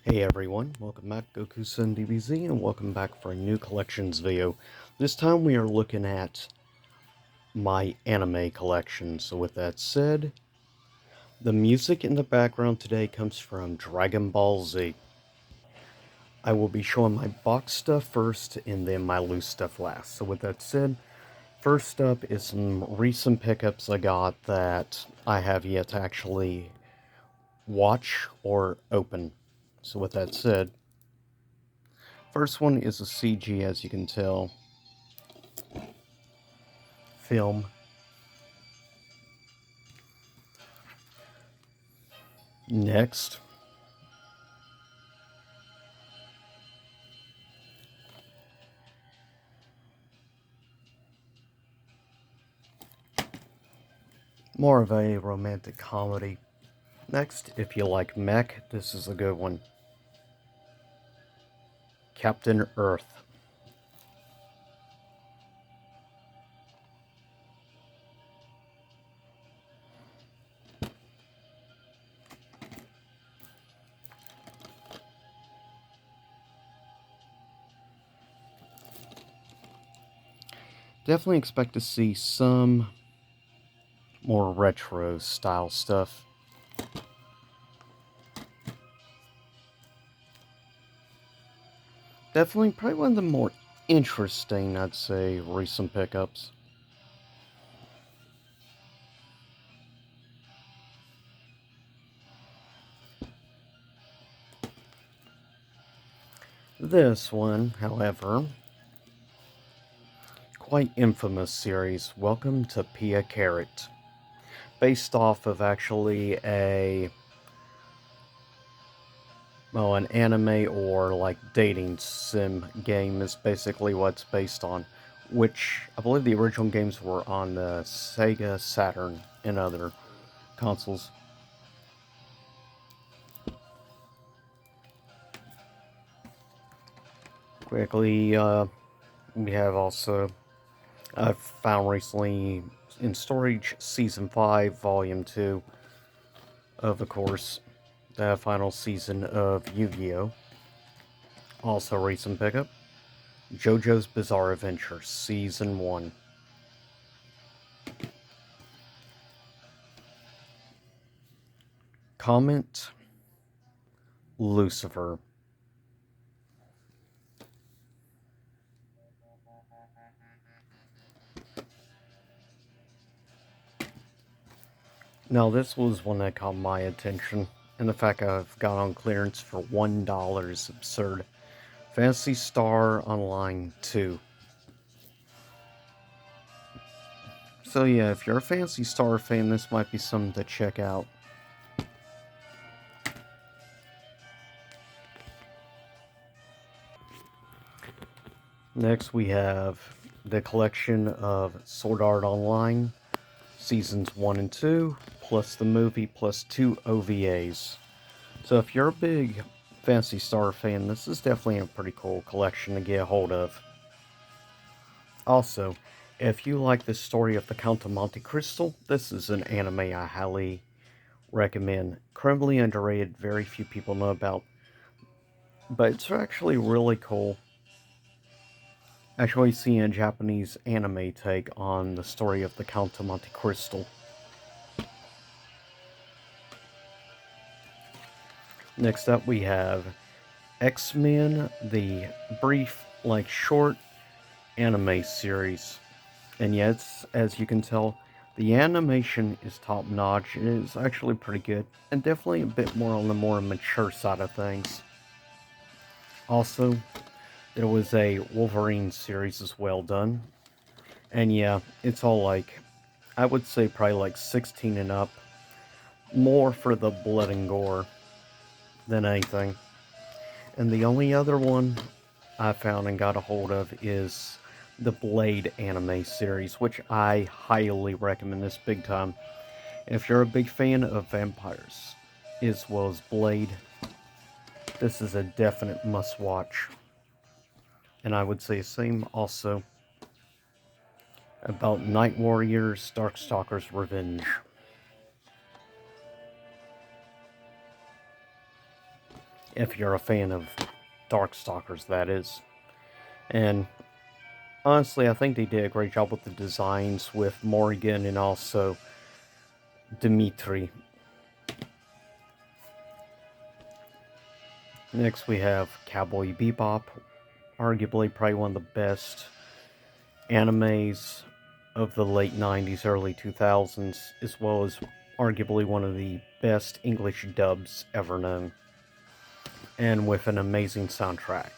Hey everyone, welcome back Goku-san DBZ and welcome back for a new collections video. This time we are looking at my anime collection. So with that said, the music in the background today comes from Dragon Ball Z. I will be showing my box stuff first and then my loose stuff last. So with that said, first up is some recent pickups I got that I have yet to actually watch or open. So with that said, first one is a CG, as you can tell, film. Next, more of a romantic comedy. Next, if you like mech, this is a good one. Captain Earth. Definitely expect to see some more retro style stuff. Definitely probably one of the more interesting, I'd say, recent pickups. This one, however, quite infamous series, Welcome to Pia Carrot. Based off of actually an anime or like dating sim game is basically what's based on, which I believe the original games were on the Sega Saturn and other consoles. Quickly, we have also, I've found recently in storage Season 5, Volume 2 of course, the final season of Yu-Gi-Oh! Also recent pickup, JoJo's Bizarre Adventure Season 1. Comment Lucifer. Now, this was one that caught my attention, and the fact I've got on clearance for $1 is absurd. Phantasy Star Online 2. So yeah, if you're a Phantasy Star fan, this might be something to check out. Next, we have the collection of Sword Art Online, Seasons 1 and 2, plus the movie, plus 2 OVAs. So if you're a big Phantasy Star fan, this is definitely a pretty cool collection to get a hold of. Also, if you like the story of the Count of Monte Cristo, this is an anime I highly recommend. Criminally underrated, very few people know about, but it's actually really cool. Actually seeing a Japanese anime take on the story of the Count of Monte Cristo. Next up we have X-Men, the brief, short anime series. And yes, as you can tell, the animation is top notch. It is actually pretty good, and definitely a bit more on the more mature side of things. Also, there was a Wolverine series as well done. And yeah, it's all I would say probably like 16 and up. More for the blood and gore than anything. And the only other one I found and got a hold of is the Blade anime series, which I highly recommend this big time. If you're a big fan of vampires, as well as Blade, this is a definite must-watch. And I would say the same also about Night Warriors, Darkstalkers Revenge. if you're a fan of Darkstalkers, that is. And honestly, I think they did a great job with the designs with Morgan and also Dimitri. Next we have Cowboy Bebop, arguably probably one of the best animes of the late 90s, early 2000s, as well as arguably one of the best English dubs ever known, and with an amazing soundtrack.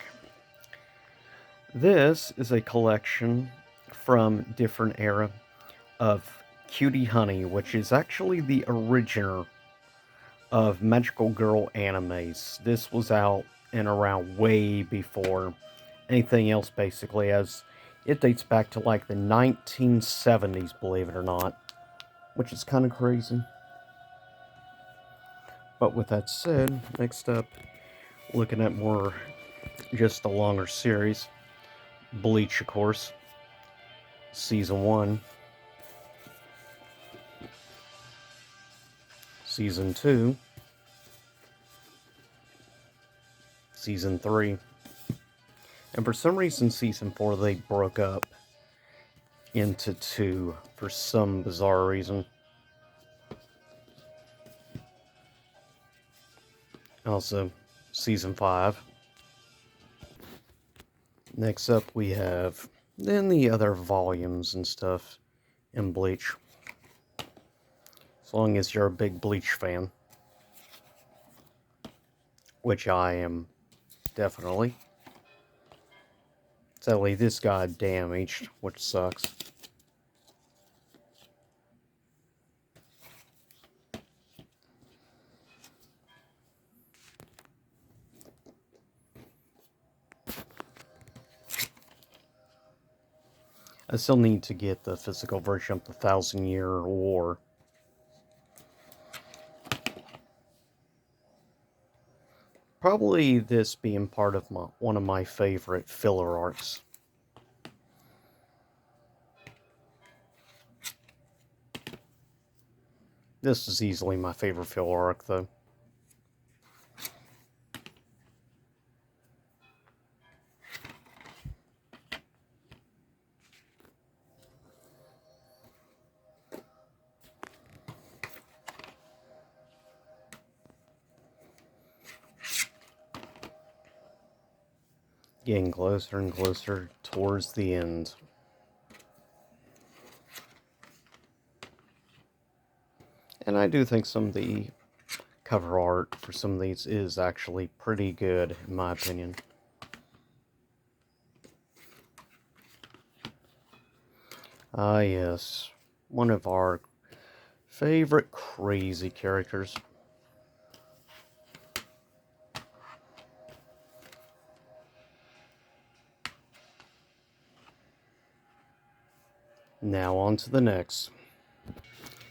This is a collection from different era of Cutie Honey, which is actually the originator of magical girl animes. This was out and around way before anything else, basically, as it dates back to like the 1970s, believe it or not, which is kind of crazy. But with that said, next up, looking at more just a longer series, Bleach, of course, Season 1, Season 2, Season 3, and for some reason, Season 4 they broke up into two for some bizarre reason. Also, Season 5. Next up, we have then the other volumes and stuff in Bleach. As long as you're a big Bleach fan, which I am definitely. Sadly, this got damaged, which sucks. I still need to get the physical version of the 1,000-Year War. Probably this being part of one of my favorite filler arcs. This is easily my favorite filler arc, though. Getting closer and closer towards the end. And I do think some of the cover art for some of these is actually pretty good, in my opinion. Ah, yes. One of our favorite crazy characters. Now on to the next.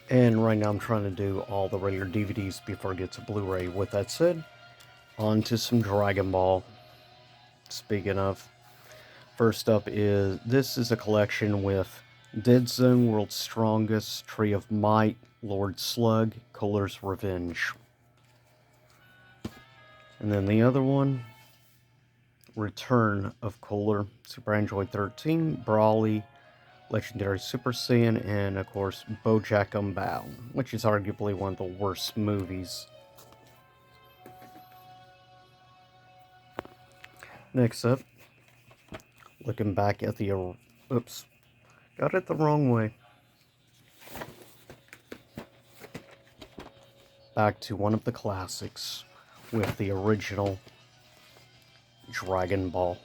And right now I'm trying to do all the regular DVDs before I get to Blu-ray. With that said, on to some Dragon Ball. Speaking of, first up this is a collection with Dead Zone, World's Strongest, Tree of Might, Lord Slug, Cooler's Revenge. And then the other one, Return of Cooler, Super Android 13, Brawly, Legendary Super Saiyan, and of course BoJack Unbound, which is arguably one of the worst movies. Next up, looking back at the... Oops, got it the wrong way. Back to one of the classics with the original Dragon Ball.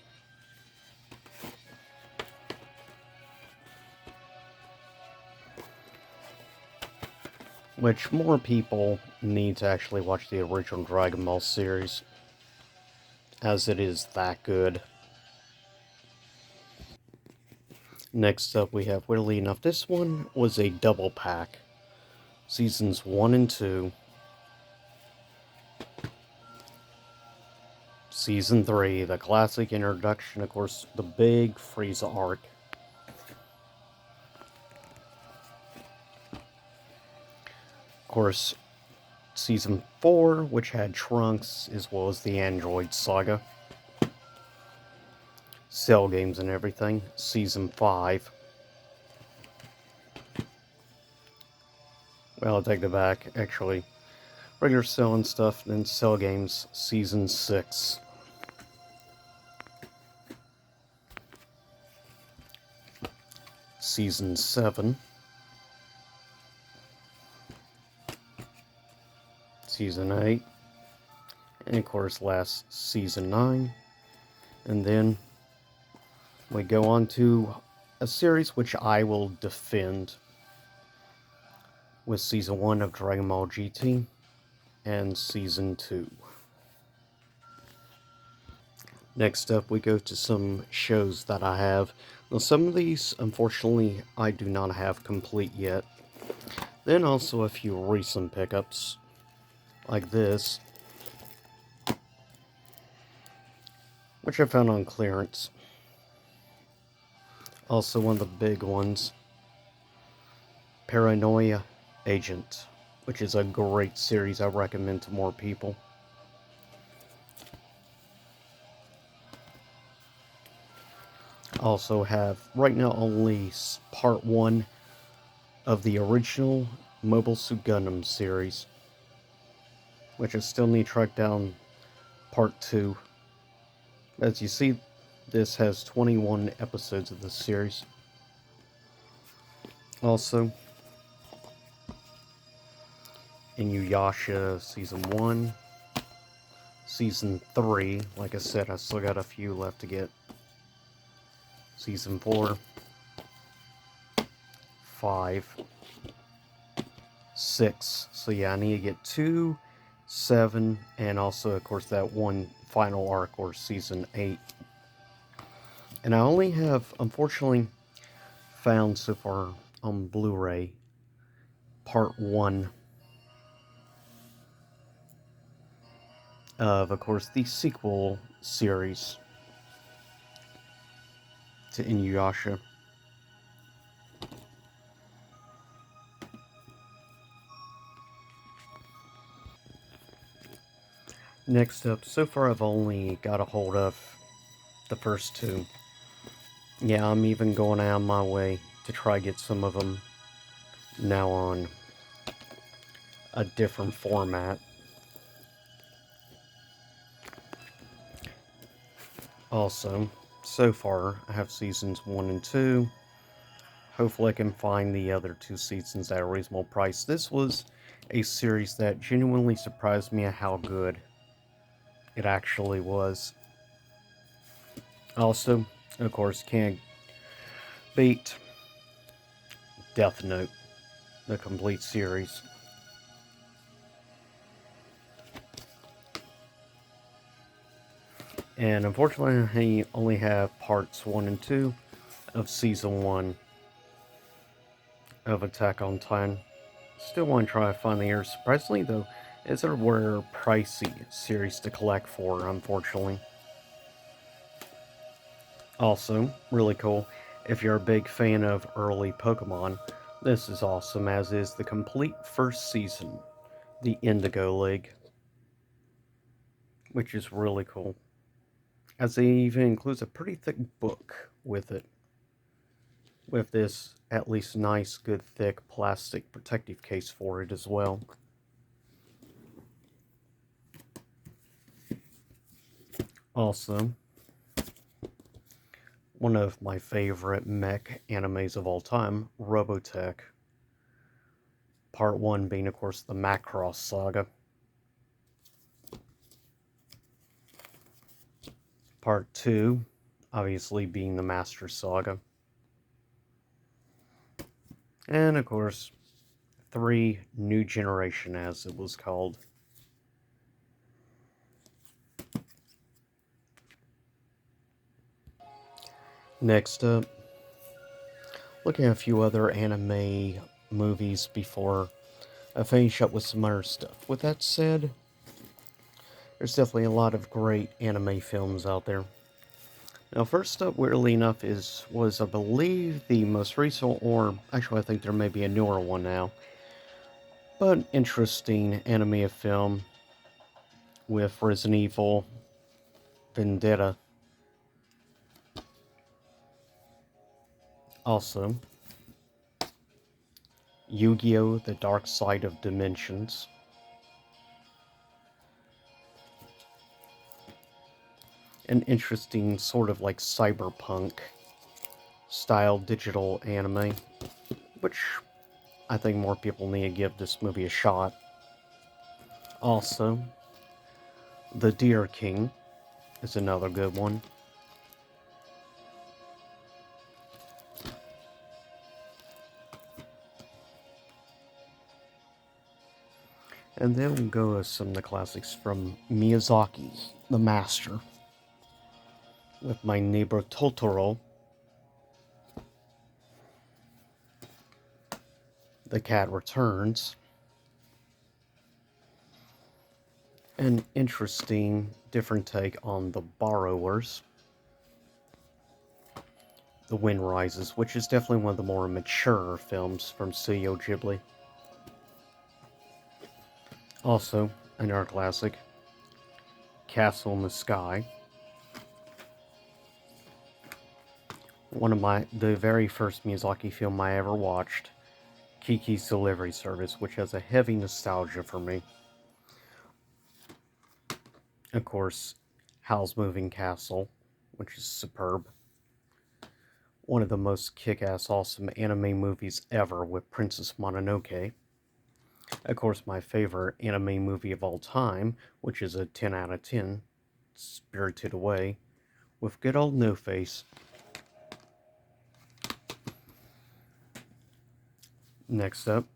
Which more people need to actually watch the original Dragon Ball series, as it is that good. Next up we have, weirdly enough, this one was a double pack. Seasons 1 and 2. Season 3, the classic introduction, of course, the big Frieza arc. Of course, Season 4, which had Trunks as well as the Android Saga, Cell games and everything. Season 5. Well, I'll take that back. Actually, regular Cell and stuff, then Cell games. Season 6. Season 7. Season 8. And of course, last Season 9. And then we go on to a series which I will defend with Season 1 of Dragon Ball GT and Season 2. Next up, we go to some shows that I have. Now, some of these, unfortunately, I do not have complete yet. Then also a few recent pickups, like this, which I found on clearance. Also one of the big ones, Paranoia Agent, which is a great series I recommend to more people. Also have, right now, only part 1 of the original Mobile Suit Gundam series, which I still need to track down part 2. As you see, this has 21 episodes of this series. Also, Inuyasha Season 1, Season 3, like I said, I still got a few left to get. Season 4, 5, 6. So yeah, I need to get 2, 7, and also, of course, that one final arc, or Season 8. And I only have, unfortunately, found so far on Blu-ray part 1 of course, the sequel series to Inuyasha. Next up, so far I've only got a hold of the first 2. Yeah, I'm even going out of my way to try to get some of them now on a different format. Also, so far, I have seasons 1 and 2. Hopefully I can find the other 2 seasons at a reasonable price. This was a series that genuinely surprised me at how good it actually was. Also, of course, can't beat Death Note, the complete series. And unfortunately, I only have parts 1 and 2 of Season 1 of Attack on Titan. Still want to try to find the year. Surprisingly, though, it's a rare, pricey series to collect for, unfortunately. Also, really cool, if you're a big fan of early Pokemon, this is awesome, as is the complete first season, the Indigo League, which is really cool, as it even includes a pretty thick book with it, with this at least nice, good, thick plastic protective case for it as well. Also, one of my favorite mech animes of all time, Robotech. Part 1 being, of course, the Macross Saga. Part 2, obviously, being the Master Saga. And, of course, 3, New Generation, as it was called. Next up, looking at a few other anime movies before I finish up with some other stuff. With that said, there's definitely a lot of great anime films out there. Now, first up, weirdly enough, was I believe the most recent, or actually I think there may be a newer one now, but interesting anime film with Resident Evil Vendetta. Also, Yu-Gi-Oh! The Dark Side of Dimensions. An interesting sort of like cyberpunk style digital anime, which I think more people need to give this movie a shot. Also, The Deer King is another good one. And then we'll go with some of the classics from Miyazaki, the master, with My Neighbor Totoro, The Cat Returns, an interesting, different take on The Borrowers, The Wind Rises, which is definitely one of the more mature films from Studio Ghibli. Also, another classic, Castle in the Sky. The very first Miyazaki film I ever watched, Kiki's Delivery Service, which has a heavy nostalgia for me. Of course, Howl's Moving Castle, which is superb. One of the most kick-ass awesome anime movies ever with Princess Mononoke. Of course, my favorite anime movie of all time, which is a 10 out of 10, Spirited Away, with good old No Face. Next up,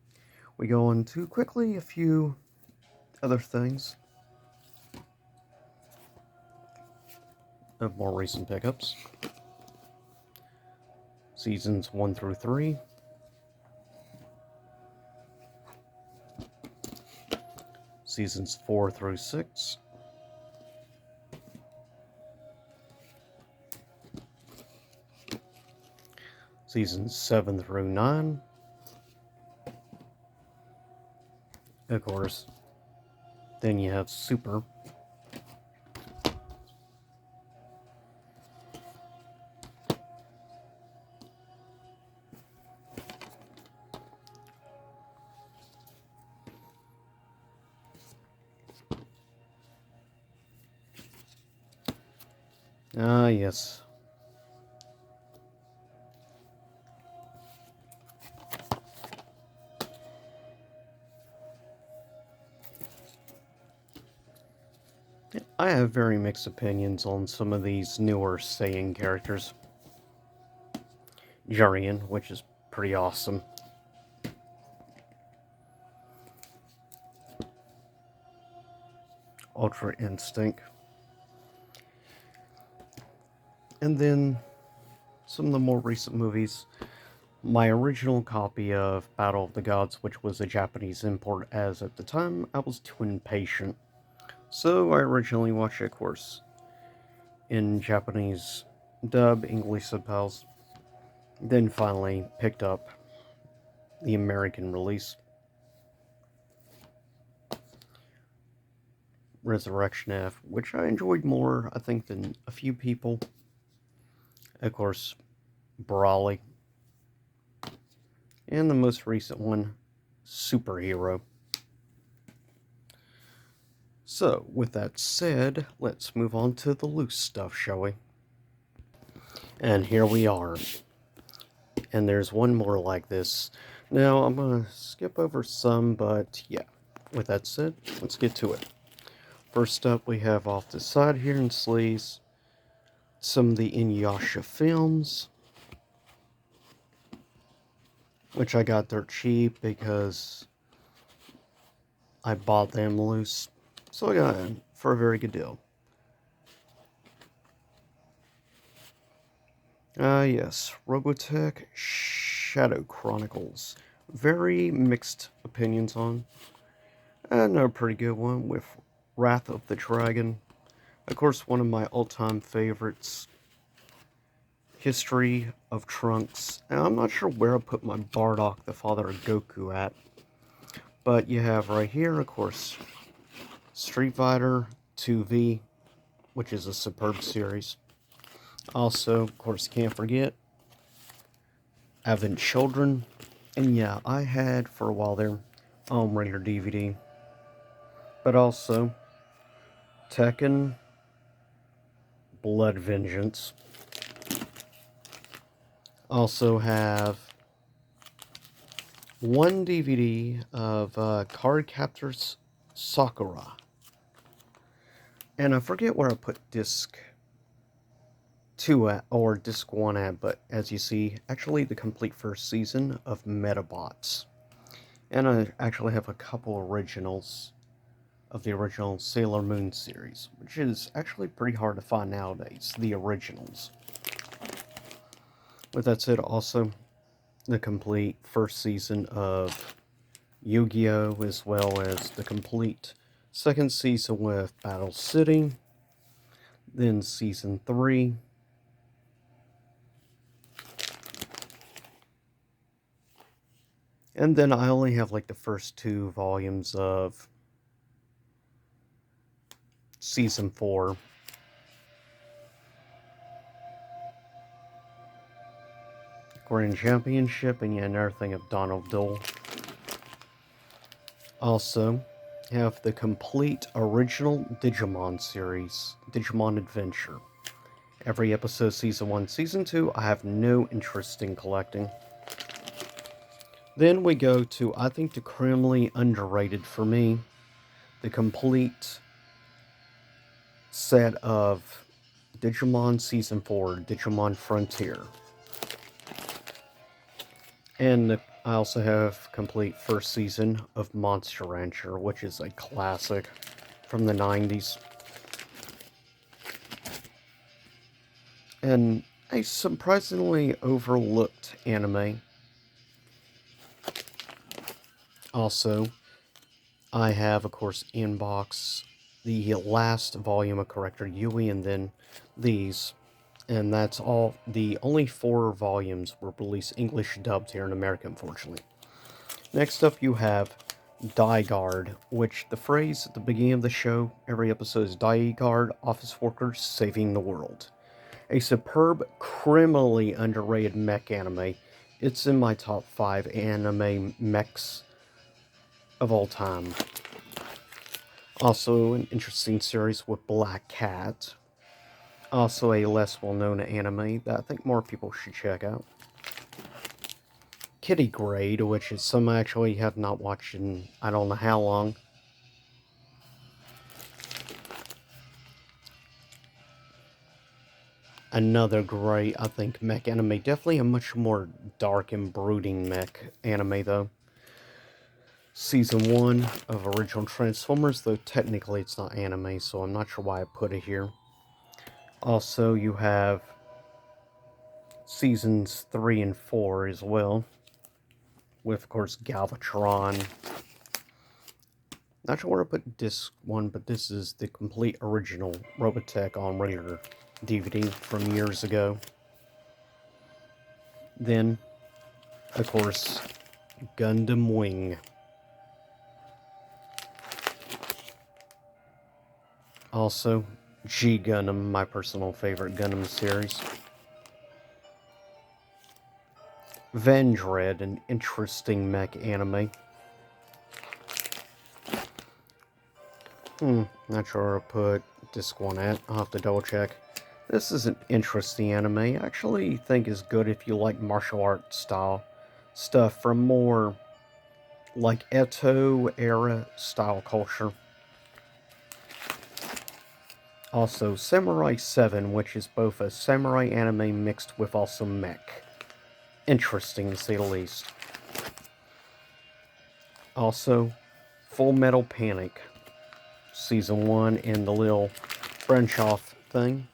we go into quickly a few other things of more recent pickups. Seasons 1 through 3. Seasons 4 through 6. Seasons 7 through 9. Of course, then you have Super. Ah, yes. I have very mixed opinions on some of these newer Saiyan characters. Jurian, which is pretty awesome. Ultra Instinct. And then some of the more recent movies. My original copy of Battle of the Gods, which was a Japanese import, as at the time I was too impatient. So I originally watched it, of course, in Japanese dub, English subtitles. Then finally picked up the American release. Resurrection F, which I enjoyed more, I think, than a few people. Of course, Brawley. And the most recent one, Superhero. So, with that said, let's move on to the loose stuff, shall we? And here we are. And there's one more like this. Now, I'm going to skip over some, but yeah. With that said, let's get to it. First up, we have off the side here in sleeves, some of the Inuyasha films, which I got dirt cheap because I bought them loose. So I got it for a very good deal. Yes, Robotech Shadow Chronicles. Very mixed opinions on. Another pretty good one with Wrath of the Dragon. Of course, one of my all-time favorites. History of Trunks. And I'm not sure where I put my Bardock, the father of Goku, at. But you have right here, of course, Street Fighter 2V, which is a superb series. Also, of course, can't forget Advent Children. And yeah, I had for a while there regular DVD. But also Tekken, Blood Vengeance. Also have one DVD of Card Captors Sakura. And I forget where I put disc 2 at, or disc 1 at, but as you see, actually the complete first season of Metabots. And I actually have a couple originals of the original Sailor Moon series, which is actually pretty hard to find nowadays, the originals. With that said, also the complete first season of Yu-Gi-Oh! As well as the complete second season with Battle City, then season 3, and then I only have like the first 2 volumes of season 4. Grand Championship, and yeah, another thing of Donald Duel. Also, have the complete original Digimon series, Digimon Adventure. Every episode, season 1, season 2, I have no interest in collecting. Then we go to, I think, the criminally underrated for me, the complete set of Digimon Season 4, Digimon Frontier. And I also have complete first season of Monster Rancher, which is a classic from the 90s. And a surprisingly overlooked anime. Also, I have, of course, Inbox, the last volume of Corrector Yui, and then these. And that's all. The only 4 volumes were released English dubbed here in America, unfortunately. Next up, you have Die Guard, which the phrase at the beginning of the show, every episode is Die Guard, office workers saving the world. A superb, criminally underrated mech anime. It's in my top 5 anime mechs of all time. Also, an interesting series with Black Cat. Also, a less well-known anime that I think more people should check out. Kitty Grade, which is some I actually have not watched in I don't know how long. Another great, I think, mech anime. Definitely a much more dark and brooding mech anime, though. Season 1 of Original Transformers, though technically it's not anime, so I'm not sure why I put it here. Also, you have seasons 3 and 4 as well, with, of course, Galvatron. Not sure where I put disc 1, but this is the complete original Robotech on regular DVD from years ago. Then, of course, Gundam Wing. Also, G Gundam, my personal favorite Gundam series. Vendread, an interesting mech anime. Not sure where to put disc 1 at. I'll have to double check. This is an interesting anime. I actually think is good if you like martial art style stuff from more like Eto era style culture. Also, Samurai 7, which is both a samurai anime mixed with also mech. Interesting to say the least. Also, Full Metal Panic, Season 1, and the little branch off thing,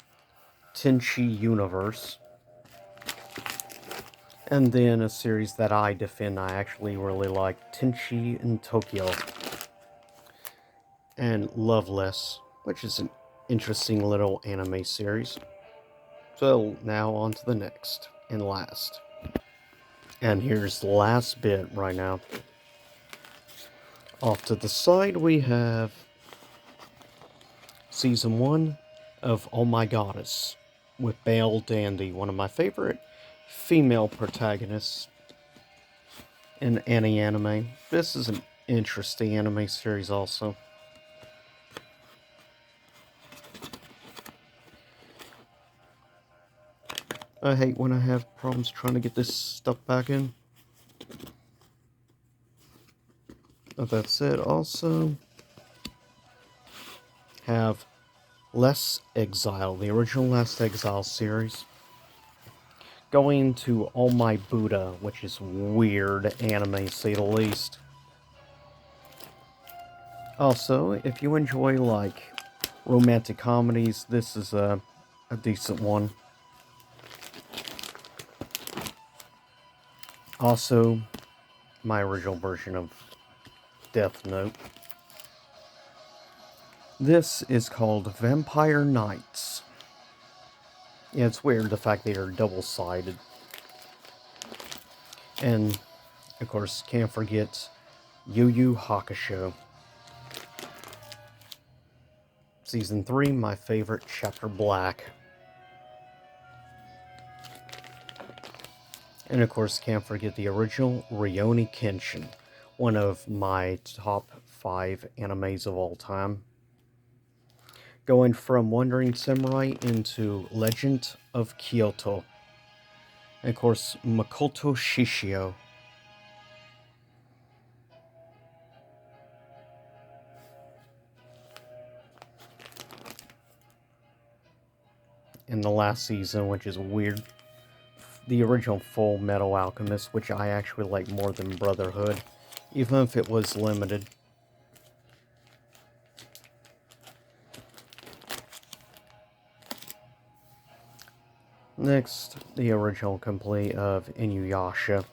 Tenchi Universe. And then a series that I defend I actually really like, Tenchi in Tokyo. And Loveless, which is an interesting little anime series. So now on to the next and last. And here's the last bit right now. Off to the side, we have Season 1 of Oh My Goddess with Belle Dandy, one of my favorite female protagonists in any anime. This is an interesting anime series also. I hate when I have problems trying to get this stuff back in. But that said, also have Less Exile, the original Last Exile series. Going to Oh My Buddha, which is weird anime, to say the least. Also, if you enjoy, like, romantic comedies, this is a decent one. Also, my original version of Death Note. This is called Vampire Knights. Yeah, it's weird the fact they are double-sided. And, of course, can't forget Yu Yu Hakusho. Season 3, my favorite, Chapter Black. And, of course, can't forget the original Rurouni Kenshin, one of my top 5 animes of all time. Going from Wandering Samurai into Legend of Kyoto. And of course, Makoto Shishio. In the last season, which is weird. The original Full Metal Alchemist, which I actually like more than Brotherhood, even if it was limited. Next, the original complete of Inuyasha.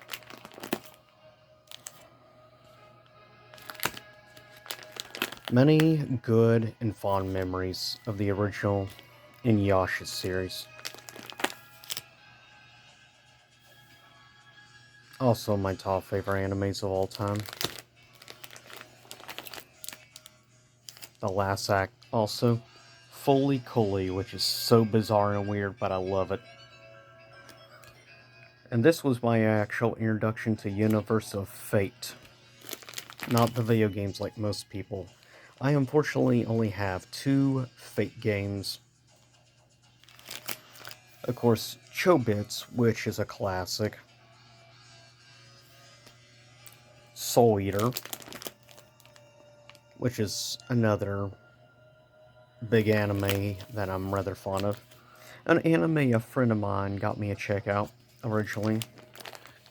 Many good and fond memories of the original Inuyasha series. Also my top favorite animes of all time. The last act also. Fully Cooley, which is so bizarre and weird, but I love it. And this was my actual introduction to Universe of Fate. Not the video games like most people. I unfortunately only have 2 Fate games. Of course, Chobits, which is a classic. Soul Eater, which is another big anime that I'm rather fond of. An anime a friend of mine got me to check out originally,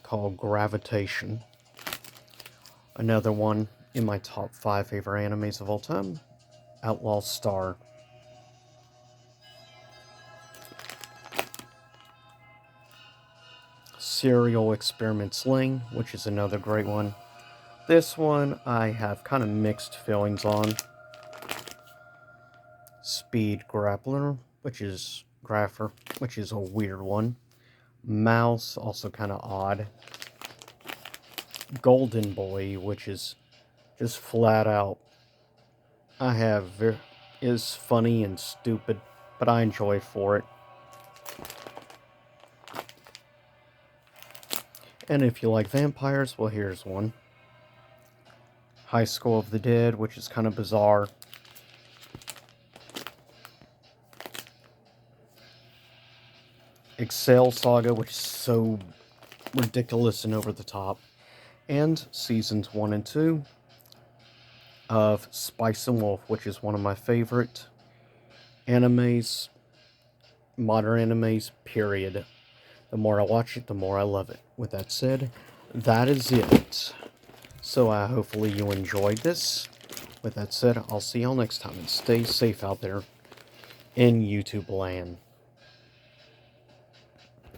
called Gravitation. Another one in my top 5 favorite animes of all time, Outlaw Star. Serial Experiments Lane, which is another great one. This one I have kind of mixed feelings on. Speed Grappler, which is a weird one. Mouse, also kind of odd. Golden Boy, which is just flat out, is funny and stupid, but I enjoy for it. And if you like vampires, well, here's one. High School of the Dead, which is kind of bizarre. Excel Saga, which is so ridiculous and over the top. And seasons 1 and 2 of Spice and Wolf, which is one of my favorite animes, modern animes, period. The more I watch it, the more I love it. With that said, that is it. So hopefully you enjoyed this. With that said, I'll see y'all next time, and stay safe out there in YouTube land.